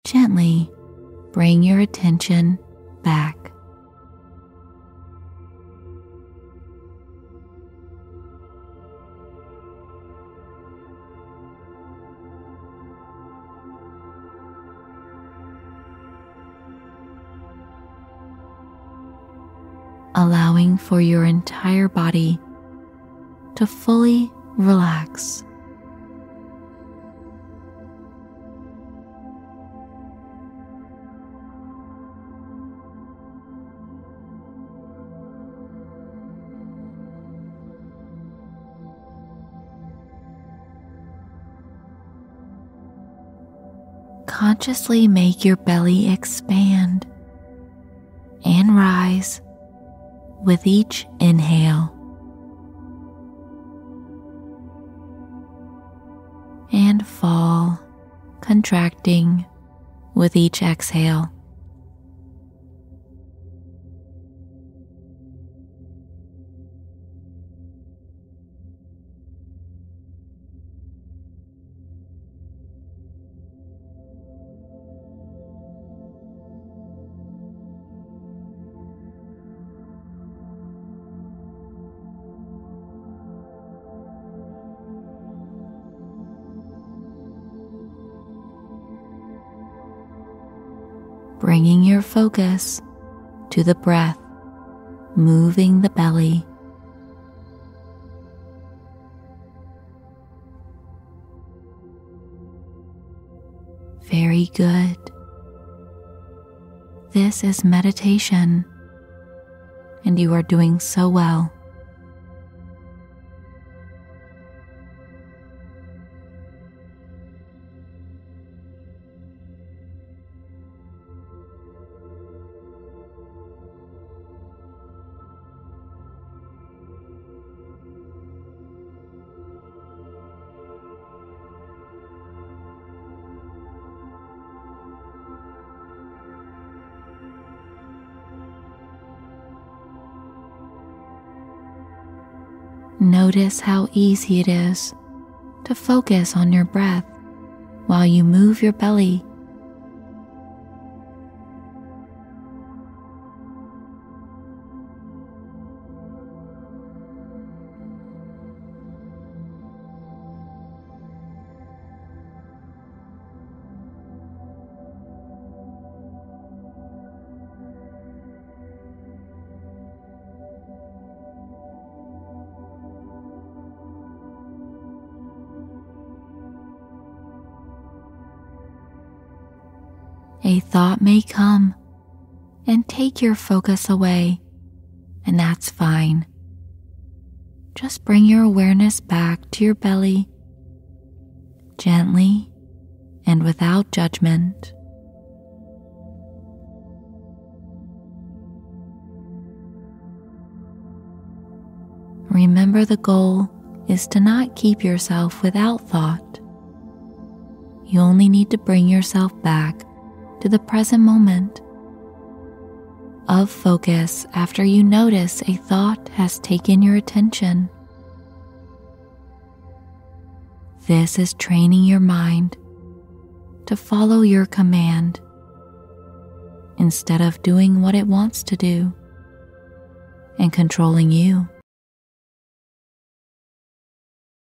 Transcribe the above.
Gently bring your attention back. Allowing for your entire body to fully relax. Consciously make your belly expand and rise with each inhale, and fall, contracting with each exhale. Bringing your focus to the breath, moving the belly. Very good. This is meditation, and you are doing so well. Notice how easy it is to focus on your breath while you move your belly. A thought may come and take your focus away, and that's fine. Just bring your awareness back to your belly, gently and without judgment. Remember, the goal is to not keep yourself without thought. You only need to bring yourself back to the present moment of focus after you notice a thought has taken your attention. This is training your mind to follow your command instead of doing what it wants to do and controlling you.